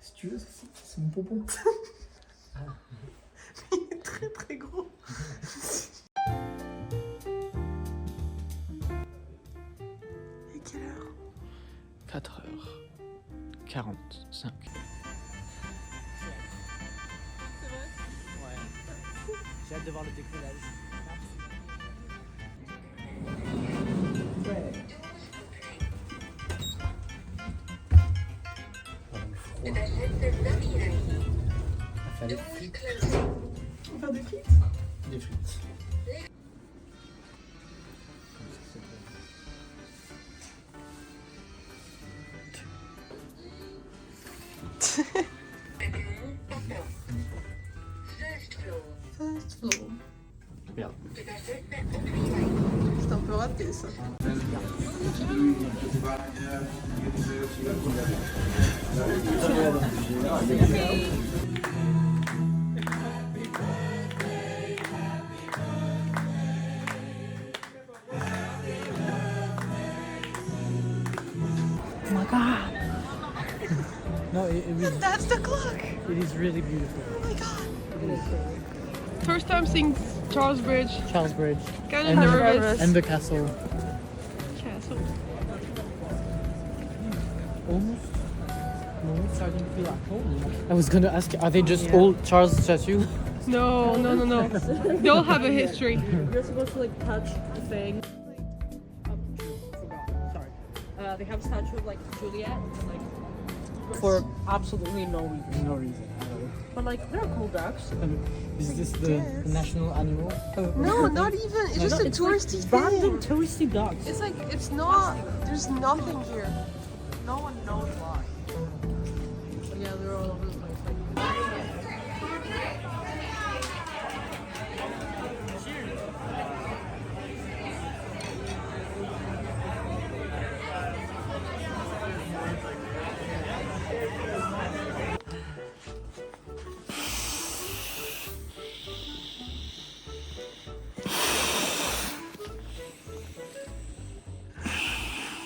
Si tu veux, c'est mon pompon. Il est très très gros. Et quelle heure? 4h45. C'est vrai? Ouais. J'ai hâte de voir le décollage. Il fallait frites. On va faire des frites? Des frites. First floor. Merde. C'est un peu raté ça. Oh my god! No, That's the clock! it is really beautiful. Oh my god! First time seeing Charles Bridge. Charles Bridge. Kind of nervous. And the castle. Castle. Almost starting to feel at home. I was gonna ask, are they just all Charles statue? No, no, no, no. They all have a history. You're supposed to like touch the thing. Sorry. They have a statue of like Juliet and like. For absolutely no reason. No reason. But like they're cool ducks. Is this the national animal? No, not even. It's just a touristy Random thing. touristy dogs. It's like, it's not, there's nothing here. No one knows why. Yeah, they're all over the place.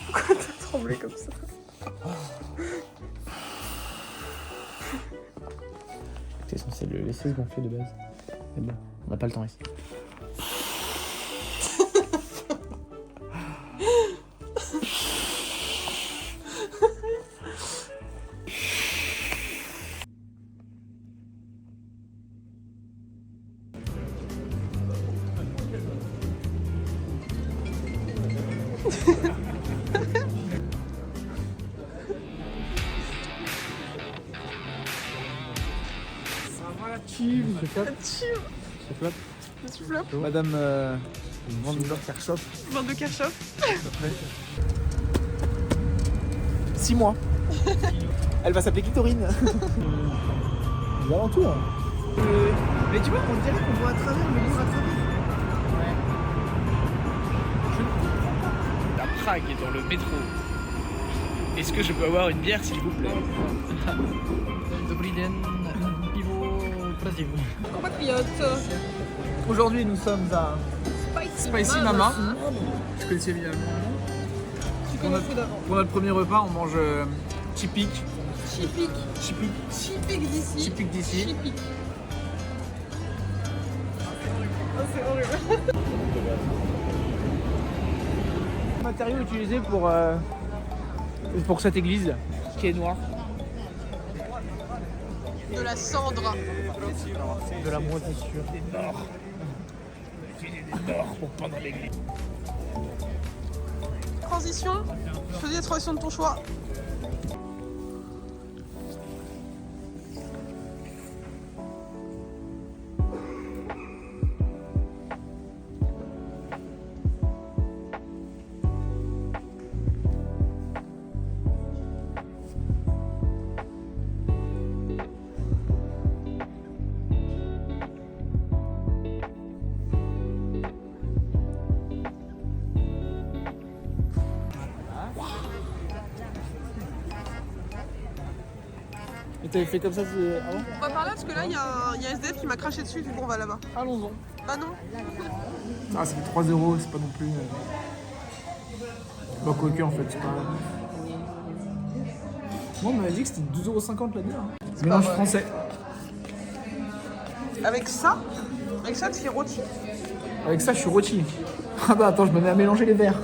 Pourquoi t'as tremblé comme ça? T'es censé le laisser se gonfler de base. Mais bon, on n'a pas le temps ici. Team. Tu flippes? Madame Van der Kershop. Van de Kershop. 6 mois. Elle va s'appeler Clitorine. Les alentours. Mais tu vois, on dirait qu'on voit à travers le mur à travers. La Prague est dans le métro. Est-ce que je peux avoir une bière s'il vous plaît? Dobry den, piwo Brésil. Compatriote. Aujourd'hui, nous sommes à Spicy Mama. Je connaissais évidemment. Tu connaissais d'avant. Pour notre premier repas, on mange typique. Chipique. Typique. Chipique d'ici. Typique d'ici. Chipique. Oh, c'est horrible. Le matériau utilisé pour cette église qui est noire. De la cendre. De la moisissure. Des morts. Utiliser des morts pour peindre l'église. Transition. Choisis la transition de ton choix. Et t'avais fait comme ça avant? On va par là parce que là il y a un SDF qui m'a craché dessus, du coup on va là-bas. Allons-en. Bah non. Ah, ça fait 3 €, c'est pas non plus. Bah, quoique en fait, c'est pas. Moi, on m'avait dit que c'était 12,50€ la bière. Mélange vrai. français. Avec ça, tu fais rôti. Avec ça, je suis rôti. Ah bah attends, je me mets à mélanger les verres.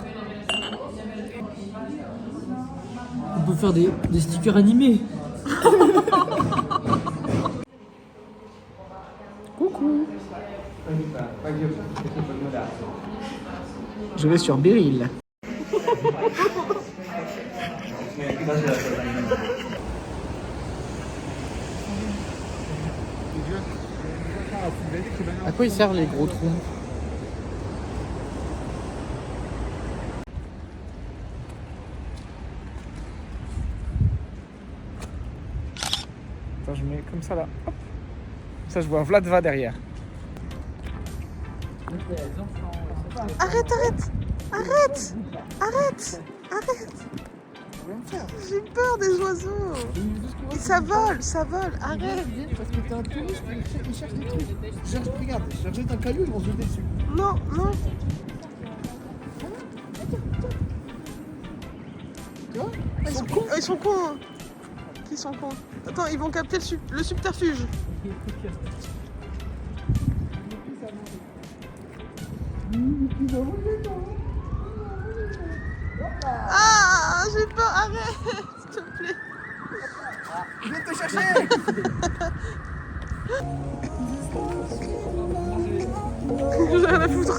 On peut faire des stickers animés. Coucou. Je vais sur Beryl. À quoi ils servent les gros trous? Attends, je mets comme ça là. Hop. Ça, je vois Vladva derrière. Arrête. J'ai peur des oiseaux. Et ça vole, arrête. Parce que t'es un touriste, il cherche des trucs. Regarde, je jette un caillou, ils vont se jeter dessus. Non. Tu vois? Ils sont cons. Qui sont cons. Attends, ils vont capter le subterfuge. Ah, j'ai peur, arrête, s'il te plaît. Je viens te chercher. J'en ai rien à foutre.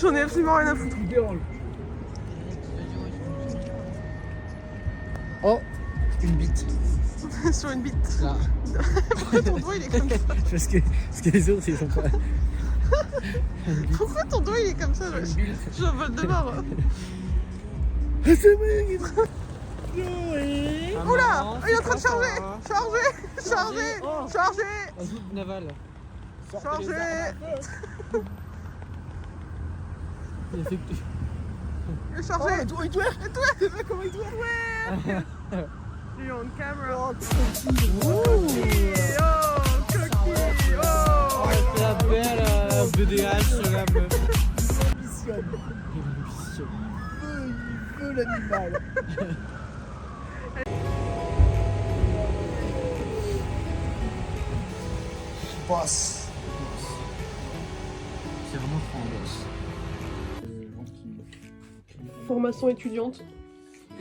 J'en ai absolument rien à foutre. Oh, une bite. Sur une bite. Là. Pourquoi ton doigt il est comme ça? Parce que les autres ils sont pas. Pourquoi ton doigt il est comme ça? J'en vole de mort. Oula, il est en train de charger. Un zouk naval. Charger. Il fait que tu. Il est chargé. Il twerk. Comment il twerk? Lui on camera. Oh, la belle BDH sur la meuf. Il veut l'animal. Boss. C'est vraiment trop en boss. Formation étudiante.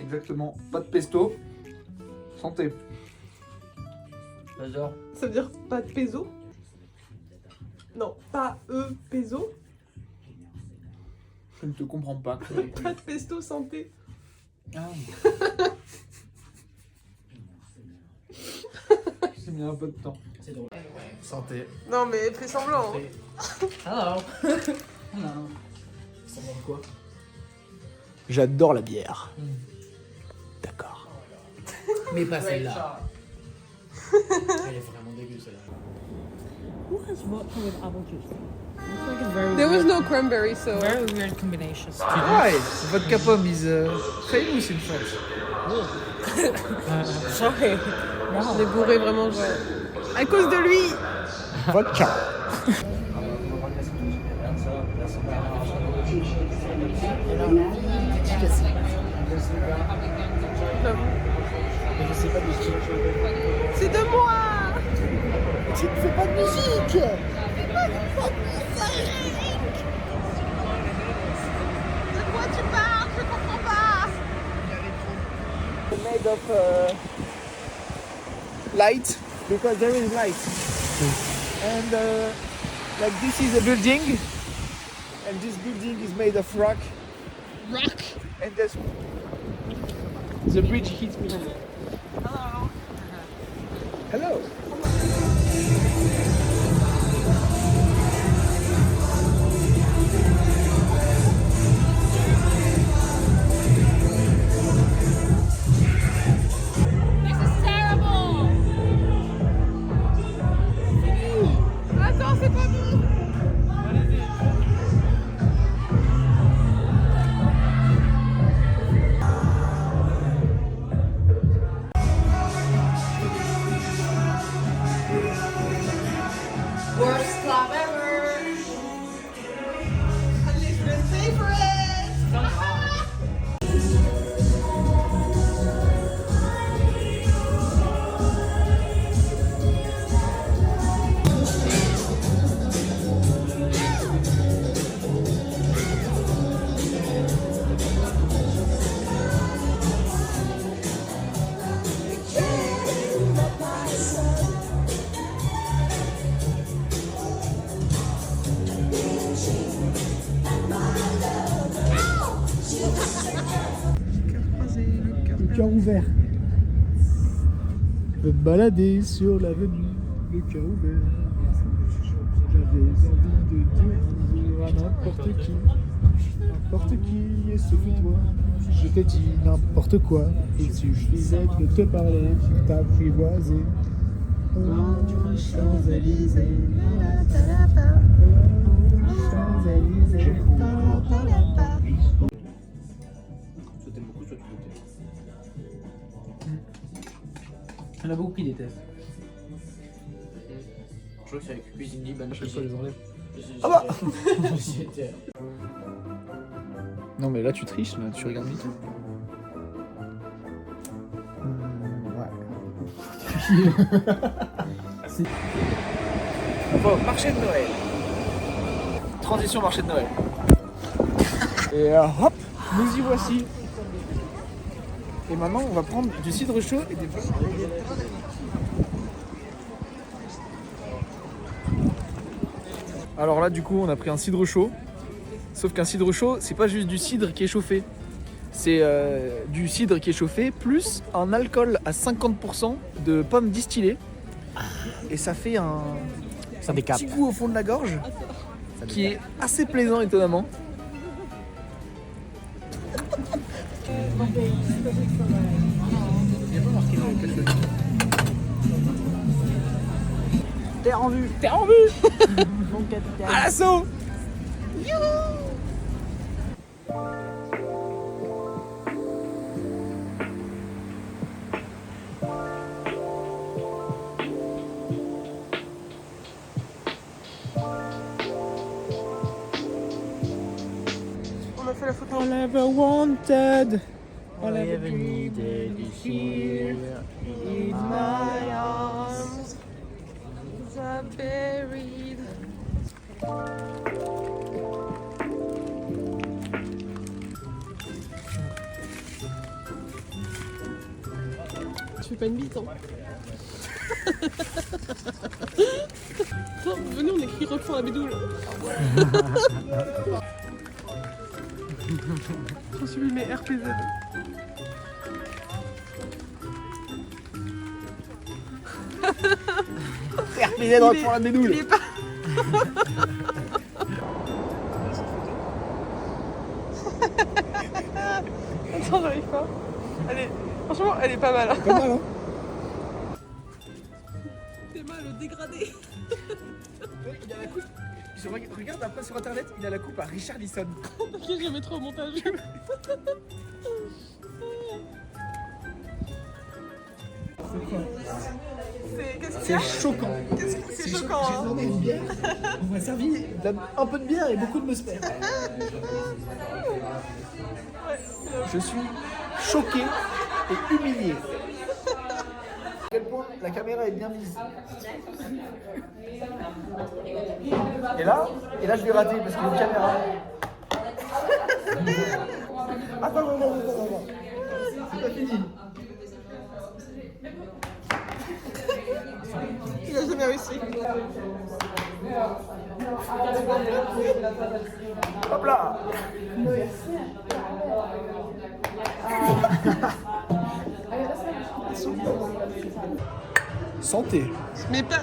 Exactement. Pas de pesto. Santé. J'adore. Ça veut dire pas de peso? Non, pas peso. Je ne te comprends pas. Pas de pesto santé. Ah. J'ai mis un peu de temps. C'est drôle. Santé. Non mais fais semblant. Hein. Hello. Hello. Ça manque quoi? J'adore la bière. D'accord. Mais pas celle-là. Elle est vraiment dégueu celle-là. Who has vodka with apple juice? Looks like a very There was weird, no cranberry, so. very weird combination. Why? Vodka pomme is famous in France. Sorry. On est bourré vraiment genre. À cause de lui. Vodka. Mais je sais pas de qui. C'est de moi. Tu ne fais pas de musique. De quoi tu parles? Je comprends pas. Made of light because there is light. And like this is a building, and this building is made of rock. Rock. And the bridge hits me. Hello. Hello. Attends, c'est pas bon. ouvert. Je peux me balader sur l'avenue, le cœur ouvert. J'avais envie de dire bonjour à n'importe qui, et sauf toi. Je t'ai dit n'importe quoi, il suffisait de te parler pour t'apprivoiser. Oh, Champs-Élysées, Champs-Élysées. Soit t'aimes beaucoup, soit tu détestes. Il y en a beaucoup qui détestent. Je crois que c'est avec Cuisine Libre. Je sais pas les enlève. Ah bah C'était... Non mais là tu triches, là, tu regardes vite. Ouais. Bon, marché de Noël. Transition marché de Noël. Et hop, nous y voici. Et maintenant on va prendre du cidre chaud et des Alors là du coup on a pris un cidre chaud. Sauf qu'un cidre chaud c'est pas juste du cidre qui est chauffé. C'est du cidre qui est chauffé plus un alcool à 50% de pommes distillées. Et ça fait un petit goût au fond de la gorge qui est assez plaisant étonnamment. T'es en vue. Mon capitaine. À l'assaut. On a fait la photo. All I ever wanted, All I ever needed is here in my arms. are buried. Tu fais pas une bite, hein? Attends, venez, on écrit Roquefort à Bédoule. Je suis mes RPZ. RPZ Roquefort à Bédoule. Il est pas... Attends, j'arrive pas. Elle est... Franchement, elle est pas mal. Hein. Pas mal, hein? C'est mal, le dégradé. Il a la coupe. Regarde après sur internet, il a la coupe à Richard Lisson. Ok, je vais mettre au montage. Qu'est-ce qu'il y a? C'est choquant. C'est choquant, J'ai hein. demandé une bière. On m'a servi un peu de bière et beaucoup de musper. Je suis choqué et humilié. À quel point la caméra est bien mise. Et là je vais rater parce qu'il y a une caméra. Attends. C'est pas fini. Il a jamais réussi. Hop là. Santé. Mais pas...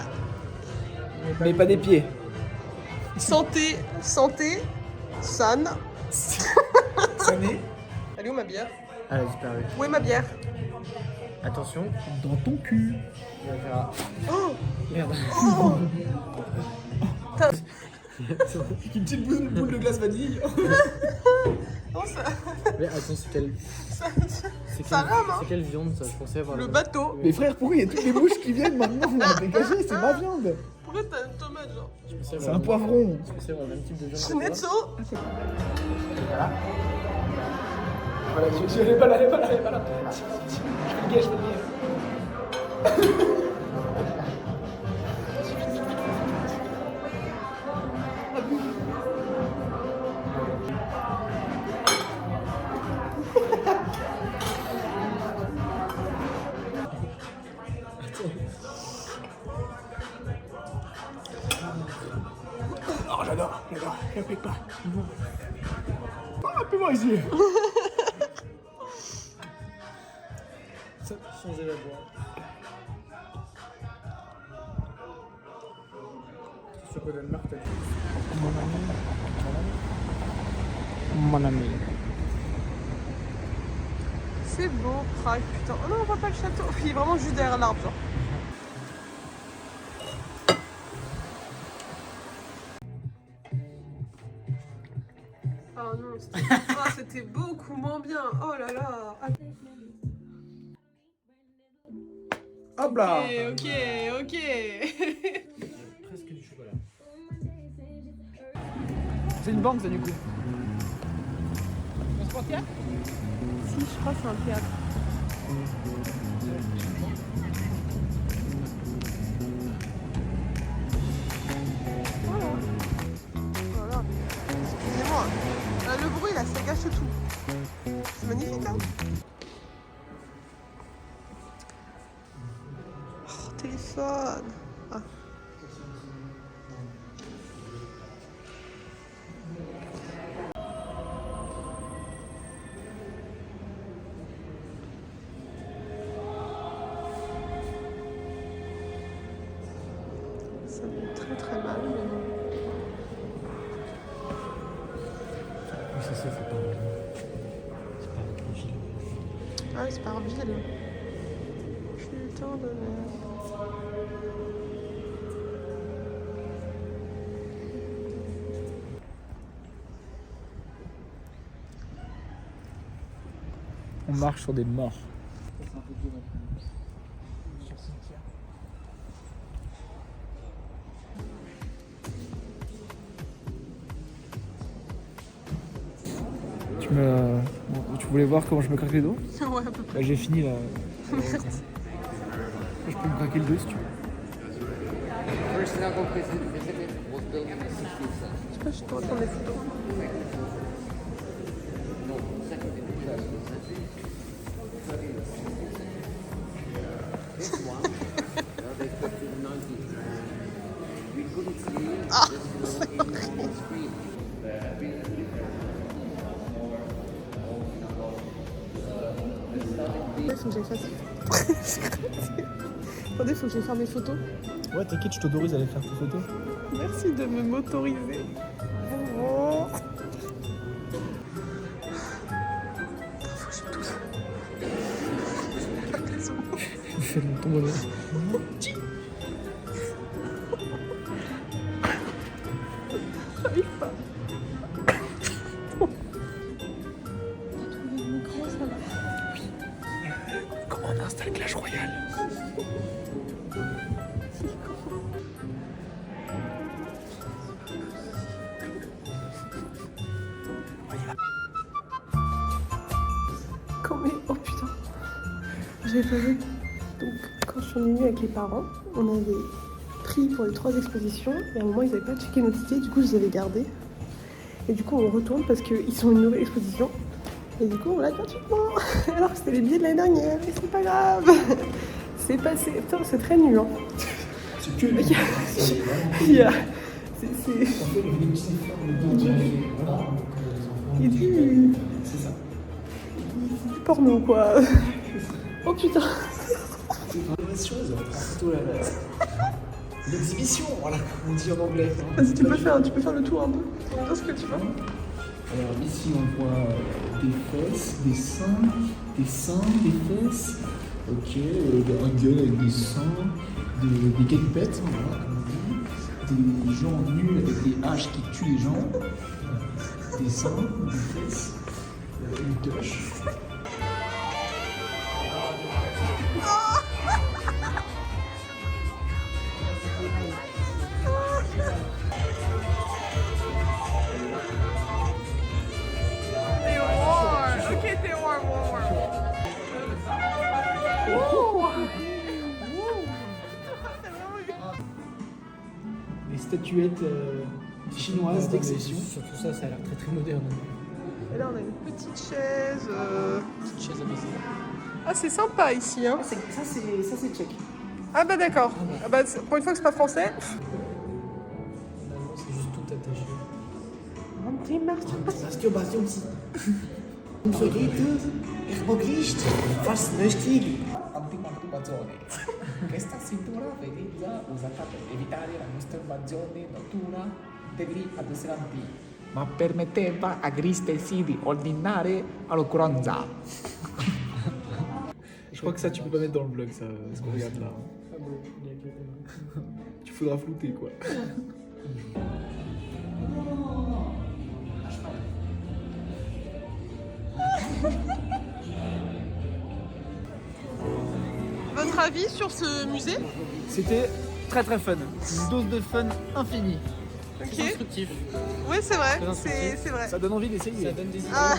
Mais pas des pieds. Santé, san. Sané. Elle est où ma bière? Elle a disparu. Où est ma bière? Attention. Dans ton cul. Oh! Merde. Oh! Une petite boule de glace vanille. Non, ça... Mais attends, c'est quelle... Ça rame, hein. C'est quelle viande ça? Je pensais avoir Le bateau. Mais frère, pourquoi il y a toutes les mouches qui viennent maintenant là? Dégagez, c'est ma viande. Pourquoi t'as une tomate, genre? Je pensais C'est avoir un poivron. Je pensais avoir le même type de viande. Schnitzel? Voilà, elle est pas là. Je fais le gay. Oh, j'adore, je ne pique pas. Oh, un peu moins ici. Sur Danemark, t'as dit. Mon ami. C'est beau, Prague, putain. Oh non, on voit pas le château. Il est vraiment juste derrière l'arbre, genre. Oh non, c'était beaucoup moins bien. Oh là là. Hop là. Ok. Presque du chocolat. C'est une banque ça du coup. Si, je crois que c'est un théâtre. Voilà. Voilà. Excusez-moi. Le bruit là, ça gâche tout. C'est magnifique, hein. Oh, téléphone. Ah. Ça fait très très mal, mais bon. Oui, c'est ça, c'est pas ville. Ah, c'est par ville. Putain de merde. On marche sur des morts. Tu voulais voir comment je me craque les dos? Ouais, à peu près. Là j'ai fini là. Merde. Je peux me craquer le dos si tu veux. Je sais pas, je dois prendre des photos. Ah, c'est horrible. Il faut que j'aille faire. Attendez, faut que j'aille faire mes photos. Ouais t'inquiète, je t'autorise à aller faire tes photos. Merci de me m'autoriser. Oh. Faut que je tousse. Fais ton bonheur. J'arrive pas. Comment on installe Clash Royale? Oh putain, j'avais pas vu. Donc quand je suis venue avec les parents, on avait pris pour les 3 expositions et à un moment ils n'avaient pas checké nos tickets, du coup je les avais gardés. Et du coup on retourne parce qu'ils sont une nouvelle exposition. Et du coup on l'a gratuitement. Alors que c'était les billets de l'année dernière, et c'est pas grave. C'est passé. Putain, c'est très nul. Hein. C'est que Il dit. C'est ça. Du porno quoi. Oh putain. C'est une vraie chose, photo là. L'exhibition, voilà, on dit en anglais. Vas-y, tu peux faire le tour un peu. Dis ce que tu veux. Alors ici on voit des fesses, des seins, des fesses, ok, un gueule avec des seins, des galipettes, voilà, comme on dit, des gens nus avec des haches qui tuent les gens, des seins, des fesses, une touche. Les statuettes chinoises d'exception. Surtout ça, ça a l'air très très moderne. Et là on a une petite chaise. Petite chaise à baiser. Ah c'est sympa ici hein. Ça c'est tchèque. Ah bah d'accord. Ah bah, pour une fois que c'est pas français. C'est juste tout attaché. Masturbationsziel. Umso geht es? Ich mag Licht. Fast nicht. Antimasturbatoren. Questa cintura vedetta usata per evitare la masturbazione notturna degli adolescenti, ma permetteva agli stessi di ordinare all'occorrenza. Je crois que ça, tu peux pas mettre dans le vlog, ça, ce qu'on regarde là. Tu faudra flouter, quoi. Votre avis sur ce musée? C'était très très fun. Une dose de fun infinie. Ok. Instructif. Oui, c'est vrai. Très instructif. C'est vrai. Ça donne envie d'essayer. Ça donne des idées. Ah.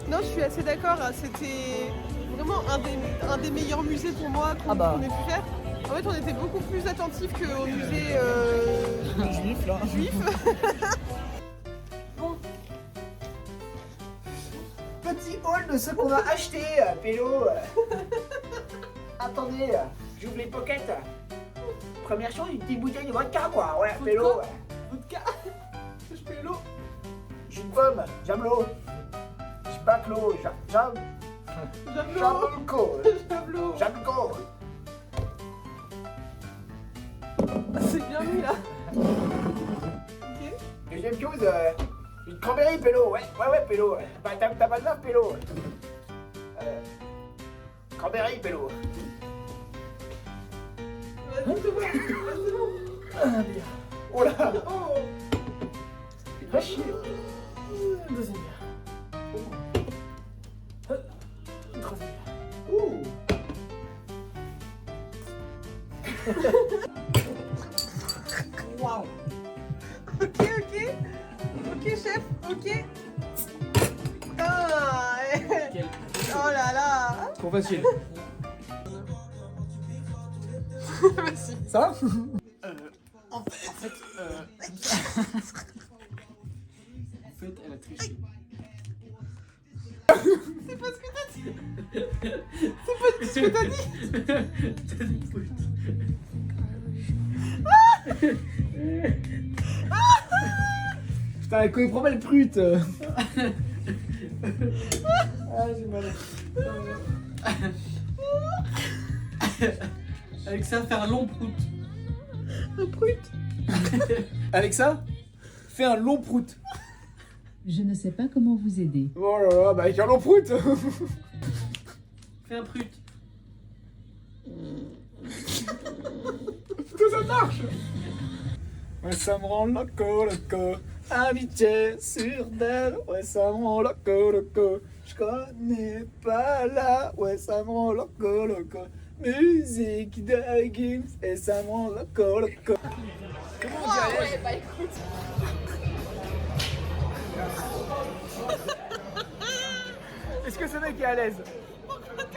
Non, je suis assez d'accord. C'était vraiment un des meilleurs musées pour moi qu'on ait pu faire. En fait, on était beaucoup plus attentifs qu'au musée Juif là. juif. Petit haul de ce qu'on a acheté, Pélo. Attendez, j'ouvre les pockets. Première chose, une petite bouteille de vodka, quoi. Ouais, Pélo. Vodka. Je Pélo. J'ai une pomme, j'aime l'eau. J'ai pas que l'eau, j'aime le col. J'aime le col. C'est bien mis là. Deuxième chose, une cranberry, Pélo. Ouais, Pélo. Bah, t'as pas de meuf, Pélo. Cranberry, Pélo. Oh là. Il va chier. Deuxième bière. Troisième bière. Ouh. Waouh. Ok, chef. Ok. Ah, oh là là. Trop facile. Merci. Ça va? En fait, elle a triché. C'est pas ce que t'as dit. C'est pas ce que t'as dit. Putain, elle connaît pas le prute. Ah, j'ai mal. Alexa, faire un long prout. Un brut. Alexa, fais un long prout. Je ne sais pas comment vous aider. Oh là là, bah avec un long prout. Fais un prut. Tout ça marche. Ouais, ça me rend loco. Amitié sur d'elle, ouais, ça me rend loco. Je connais pas là, ouais, ça me rend loco. Musique de Gims, et ça me rend loco. Comment on dit à l'aise? Bah écoute. Est-ce que ce mec est à l'aise?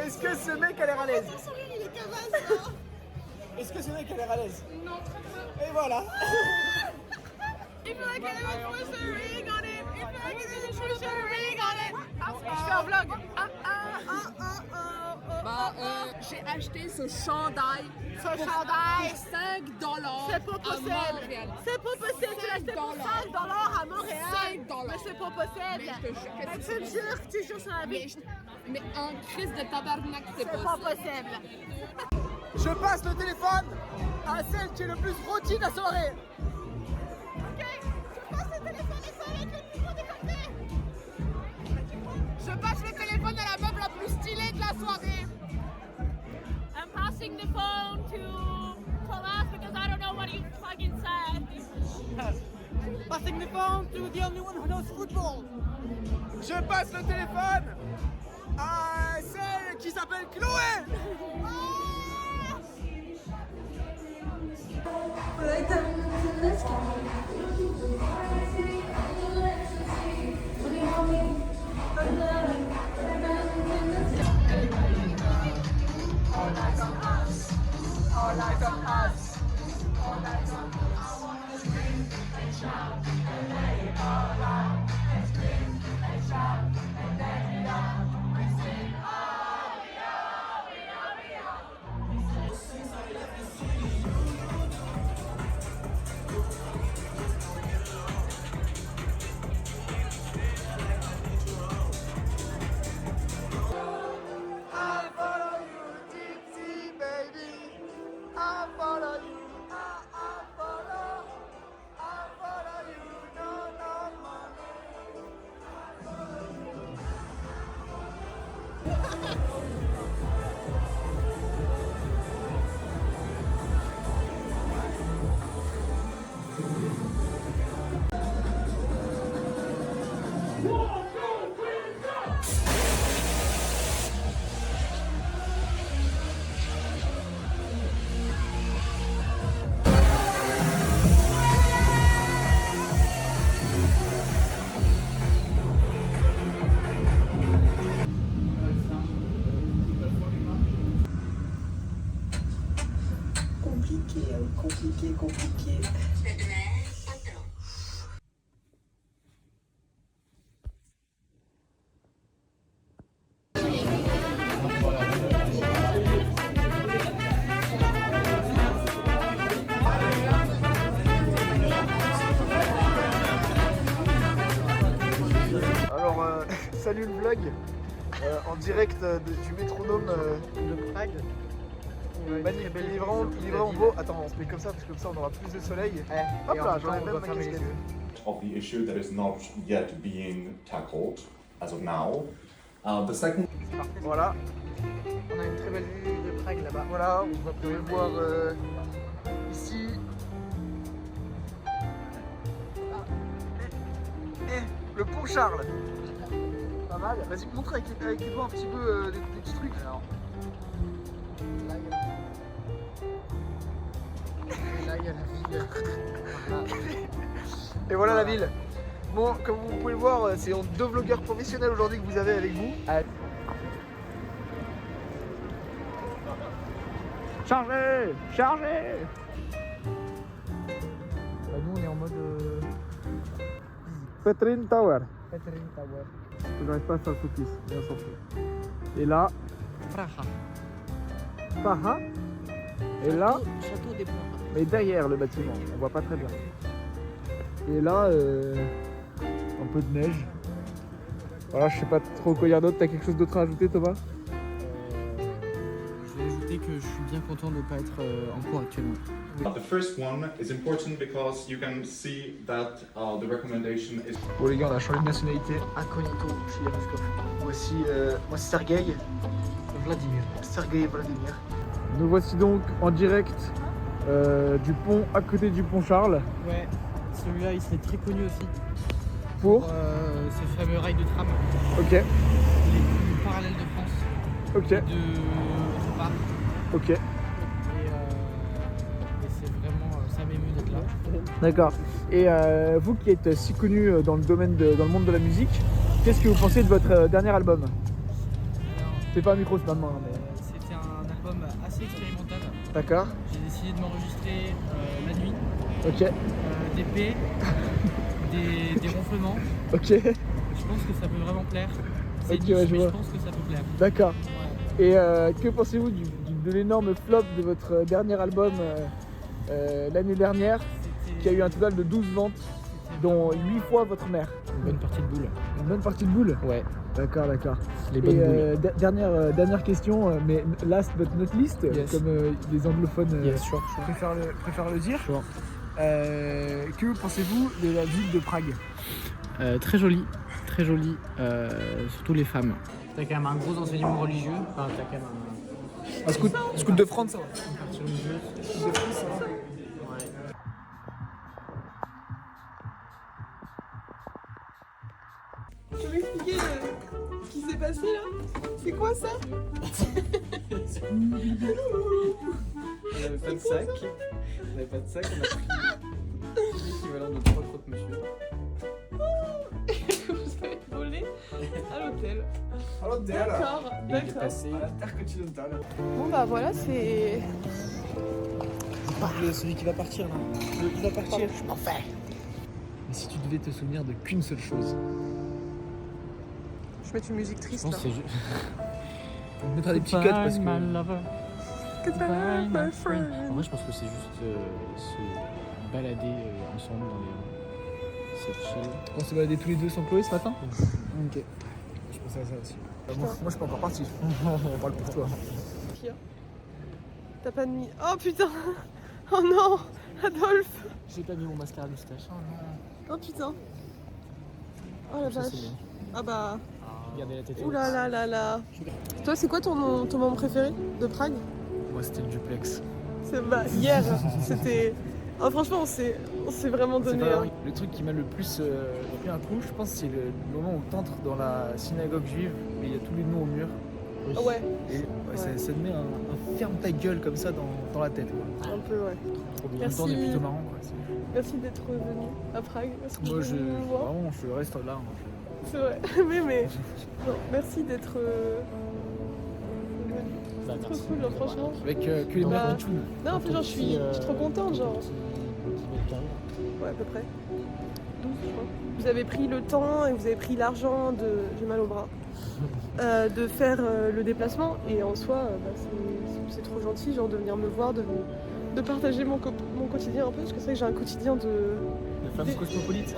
Est-ce que ce mec a l'air à l'aise? Son rire, il est cavasse là. Est-ce que ce mec a l'air à l'aise? Non, très peu. Et voilà. If I get a Twister ring on it, if I get a Twister ring on it. Je fais un vlog. Bah, j'ai acheté ce chandail. Ce chandail. 5 $. C'est pas possible. C'est pas possible. Tu l'as acheté pour 5 $ à Montréal. 5 $. Mais c'est pas possible. Mais je te jure, Mais qu'est-ce tu que me c'est? jures que tu jures sur la vie. Mais un crise de tabarnak, c'est C'est pas possible. Je passe le téléphone à celle qui est le plus rôtie de la soirée. Ok, je passe le téléphone et ça avec le plus gros décolleté. Je passe le téléphone à la meuf la plus stylée de la soirée. I'm passing the phone to Thomas because I don't know what you fucking said. Passing the phone to the only one who knows football. Je passe le téléphone à celle qui s'appelle Chloé. Compliqué. Alors, salut le vlog en direct du métronome de Prague. Magnifique, il est vraiment beau. Attends, on se met comme ça parce que comme ça on aura plus de soleil. Hop là, j'en ai même ma casquette. Of the issue that is not yet being tackled as of now. The second. Voilà, on a une très belle vue de Prague là-bas. Voilà, on va pouvoir voir ici. Le pont Charles. Pas mal. Vas-y, montre avec les doigts un petit peu des petits trucs. Alors. Là, il y a la ville. Et voilà la ville. Bon, comme vous pouvez le voir, c'est deux vlogueurs professionnels aujourd'hui que vous avez avec vous. Chargez! Chargez! Bah, nous on est en mode Petrin Tower. Petrin Tower. J'arrive pas à faire le focus, mais on s'en fout. Et là, Praha. Et là, Château des Praha. mais derrière le bâtiment, on voit pas très bien. Et là, un peu de neige. Voilà, je sais pas trop quoi dire d'autre. T'as quelque chose d'autre à ajouter, Thomas? Je vais ajouter que je suis bien content de ne pas être en cours actuellement. The first one is important because you can see that the recommendation is. Bon les gars, on a changé de nationalité. Incognito chez Yanuskov. Voici, moi c'est Sergueï. Vladimir. Sergueï Vladimir. Nous voici donc en direct du pont, à côté du pont Charles. Ouais, celui-là il serait très connu aussi. Pour ces fameux rails de tram. Ok. Les plus parallèles de France. Ok. De Repart. Ok. Et c'est vraiment, ça m'émeut d'être là. D'accord. Et vous qui êtes si connu dans le domaine dans le monde de la musique, qu'est-ce que vous pensez de votre dernier album? C'est pas un micro, c'est pas de main, mais. C'était un album assez expérimental. D'accord. J'ai décidé de m'enregistrer la nuit. Ok. Des paix, des ronflements. Ok. Je pense que ça peut vraiment plaire. C'est Ok, niche, ouais, je mais vois. je pense que ça peut plaire. D'accord. Ouais. Et que pensez-vous de l'énorme flop de votre dernier album l'année dernière, qui a eu un total de 12 ventes, dont 8 fois votre mère? Une bonne partie de boule. Une bonne partie de boule? Ouais. D'accord, d'accord. Les bonnes boules. Dernière question, mais last but not least, Yes. comme les anglophones Yes, sure. préfèrent le dire. Sure. Que pensez-vous de la ville de Prague? Très jolie, surtout les femmes. T'as quand même un gros enseignement religieux. Enfin, t'as quand même Un scout de France. une partie religieuse. De France, hein. Ouais. Tu peux m'expliquer ce qui s'est passé là? C'est quoi ça? On n'avait pas de sac. On n'avait pas de sac, on a pris l'équivalent de 3 croque-monsieur. Vous avez volé à l'hôtel. À l'hôtel. D'accord, Il est d'accord. passé. Intercontinental. Bon bah voilà, c'est... Celui qui va partir là. Il va partir. Je m'en fais. Mais si tu devais te souvenir de qu'une seule chose, Je vais mettre une musique Je triste pense là. que c'est juste. on mettra des petits codes parce que. Goodbye, my friend. En vrai, je pense que c'est juste se balader ensemble dans les rues. C'est chill. On s'est baladés tous les deux sans Chloé ce matin. Ok. Je pensais à ça aussi. Moi je suis pas encore parti. On parle pour toi. T'as pas de mi... Oh putain. Oh non, Adolphe. J'ai pas mis mon mascara de moustache. Oh putain. Oh la vache. Ah bah... Regardez la tête. Ouh là là là là. Toi, c'est quoi ton moment préféré de Prague? Moi, c'était le duplex. C'est bah, hier, c'était... Oh, franchement, on s'est vraiment donné. C'est pas Hein. le truc qui m'a le plus pris un coup, je pense, c'est le moment où t'entres dans la synagogue juive et il y a tous les noms au mur. Ah ouais, Et ça te met un ferme ta gueule comme ça dans la tête. Quoi. un peu, ouais. En même Merci. temps, on est plutôt marrant. Quoi. Merci d'être venu à Prague. Parce que Moi, je voulais vous voir. vraiment, je reste là. Hein. C'est vrai. mais... Non, merci d'être... Bah, Trop merci. cool, genre, franchement. Avec que les Bah, mecs de Tchoun. Non, en fait, genre, je suis trop contente, genre. Ouais, à peu près. 12, je crois. Vous avez pris le temps et vous avez pris l'argent de... J'ai mal au bras. De faire le déplacement. Et en soi, bah, c'est trop gentil, genre, de venir me voir, de partager mon quotidien un peu. Parce que c'est vrai que j'ai un quotidien de femme cosmopolite.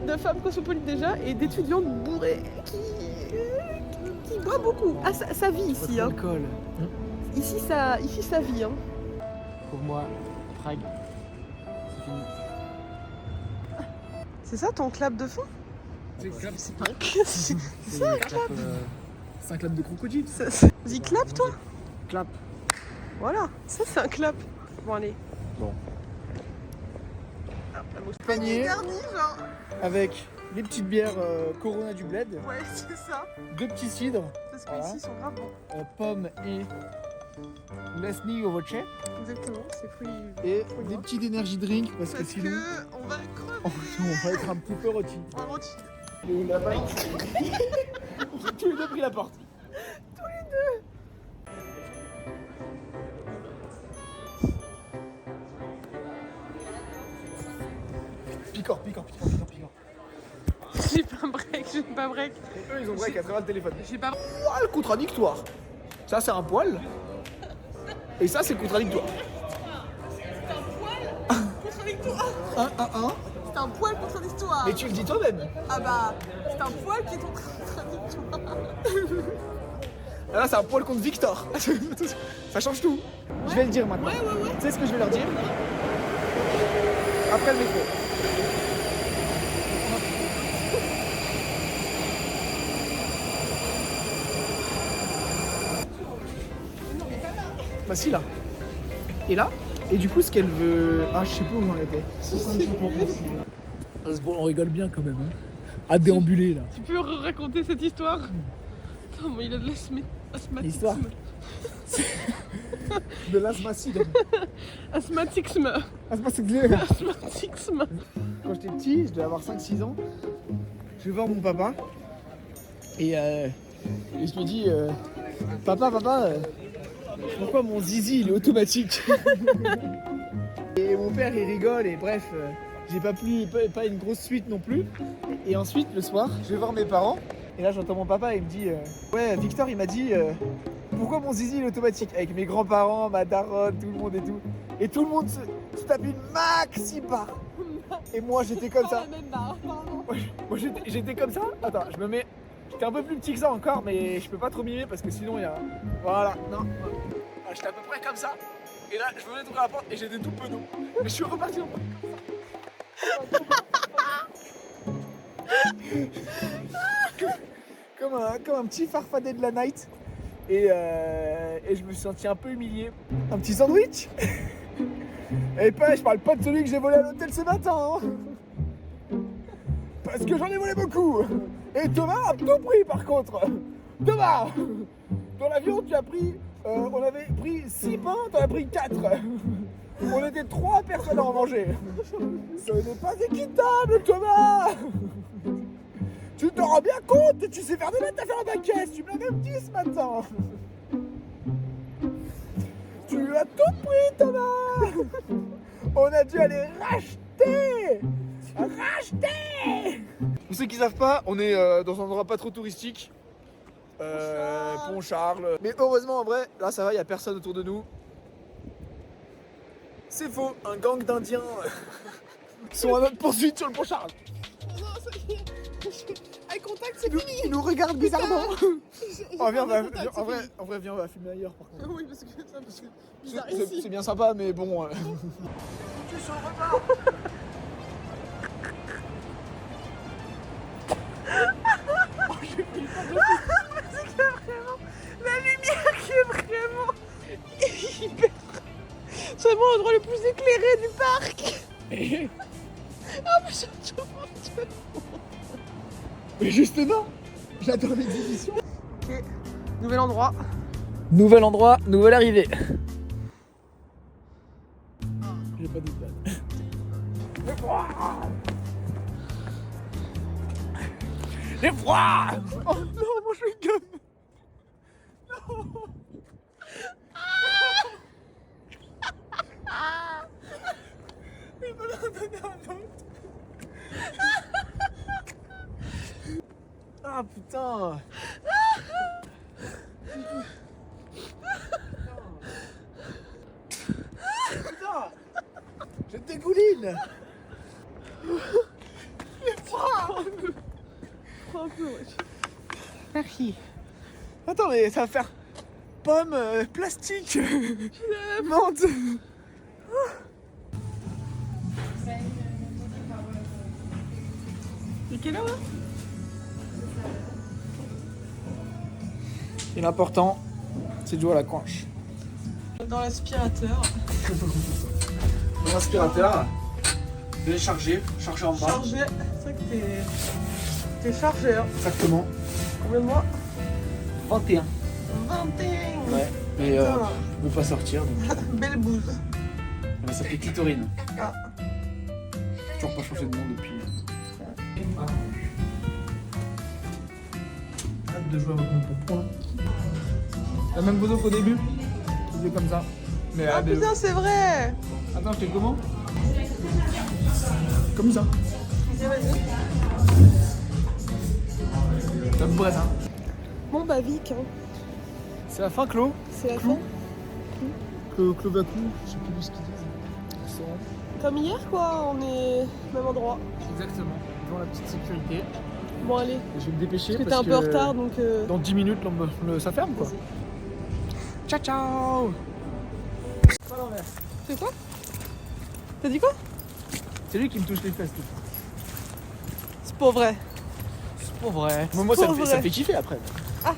De femme cosmopolite déjà et d'étudiante bourrée qui boit beaucoup. Ah, ça vit ici. Hein. Alcool. Ici, ça vit. Hein. Pour moi, Prague, c'est fini. C'est ça ton clap de fin? C'est pas un clap. C'est ça un clap. C'est un clap de crocodile. Vas-y, clap toi. Clap. Voilà, ça c'est un clap. Bon, allez. Bon. Panier garni, genre. Avec les petites bières Corona du bled, Ouais, c'est ça. 2 petits cidres, Parce que Voilà. ici ils sont grave bons. pommes et lesni au voce, Exactement, c'est fruits. et fruits des gras. petits energy drink parce que Parce sinon que on va crever. on va être un petit peu rôti. On va rôti. La porte. J'ai tous les deux pris la porte. Picor. J'ai pas break, j'ai pas break. Et eux ils ont break à travers le téléphone. J'ai pas. Ah, le contradictoire. Ça c'est un poil. Et ça c'est contradictoire. Contradictoire. Un. C'est un poil contradictoire. Et tu le dis toi-même. Ah bah, c'est un poil qui est contradictoire. Là c'est un poil contre Victor. Ça change tout. Je vais le dire maintenant. Ouais. Tu sais ce que je vais leur dire? Après le métro. Bah si là. Et là. Et du coup ce qu'elle veut... Ah je sais pas où j'en étais. On rigole bien quand même. Hein. À déambuler là. Tu peux raconter cette histoire? Putain, mais il a de l'asthmatisme. L'histoire de l'asthmatisme. Asthmatisme. Asthmatisme. Quand j'étais petit, je devais avoir 5-6 ans, je vais voir mon papa et je me dis papa, pourquoi mon zizi il est automatique? Et mon père il rigole et bref, j'ai pas une grosse suite non plus. Et ensuite le soir, je vais voir mes parents et là j'entends mon papa et il me dit ouais Victor il m'a dit pourquoi mon zizi il est automatique? Avec mes grands-parents, ma daronne, tout le monde et tout. Et tout le monde se tape une maxi barre. Et moi j'étais comme ça. Moi j'étais comme ça. Attends, je me mets. J'étais un peu plus petit que ça encore, mais je peux pas trop mimer parce que sinon il y a. Voilà, non. Ah, j'étais à peu près comme ça. Et là, je venais d'ouvrir la porte et j'étais tout penaud. Mais je suis reparti en comme un petit farfadet de la night. Et je me suis senti un peu humilié. Un petit sandwich. Et pas, je parle pas de celui que j'ai volé à l'hôtel ce matin. Hein. Parce que j'en ai volé beaucoup. Et Thomas a tout pris par contre. Thomas, dans l'avion tu as pris, on avait pris 6 pains, t'en as pris 4. On était 3 personnes à en manger. Ce n'est pas équitable Thomas. Tu t'en rends bien compte et tu sais faire des maths à faire à ta caisse. Tu me l'as même dit ce matin. Tu as tout pris Thomas. On a dû aller racheter. Pour ceux qui savent pas, on est dans un endroit pas trop touristique. Pont Charles. Mais heureusement en vrai, là ça va, il n'y a personne autour de nous. C'est faux, un gang d'Indiens sont à notre poursuite sur le pont Charles. Non, ça y est. Avec contact, c'est fini. Il nous regarde bizarrement. Oh, viens, en vrai, viens, on va filmer ailleurs par contre. Oui, parce que ça me fait bizarre ici. C'est bien sympa, mais bon. La lumière qui est vraiment hyper... C'est vraiment l'endroit le plus éclairé du parc. Ah mais c'est trop bon. Mais justement, j'adore l'exhibition. Ok, nouvel endroit. Nouvel endroit, nouvelle arrivée. J'ai pas de plan. J'ai froid. Oh non, moi je suis gomme. Il me l'a donné un autre. Ah putain. Putain. Je dégouline. Prends un peu, wesh. Merci. Attends, mais ça va faire pomme, plastique, menthe. Et quelle heure là? Et l'important, c'est de jouer à la conche. Dans l'aspirateur. Mon aspirateur, téléchargé, chargé en bas. Chargé. C'est vrai que t'es chargé, hein. Exactement. Combien de mois? 21. 21. Ouais. Et Putain. je peux pas sortir. Donc... Belle bouse. Elle s'appelle Clitorine. Ah. Toujours pas changé de nom depuis. Hâte de jouer avec mon pompon. La même photo qu'au début. C'était comme ça. Mais Ah putain, c'est vrai. Attends, je fais comment? Comme ça. Ça me bresse, hein. Bon bah Vic, hein. C'est la fin, Clo. C'est la fin. Clovacou, je sais plus ce qu'ils disent. Comme hier quoi, on est au même endroit. Exactement, devant la petite sécurité. Bon allez, Et je vais me dépêcher parce que parce t'es un peu en retard donc... dans 10 minutes, ça ferme quoi. Ciao ciao. Pas l'envers. C'est quoi? T'as dit quoi? C'est lui qui me touche les fesses. C'est pas vrai. C'est pas vrai. Moi ça pas me vrai. fait kiffer après. Ah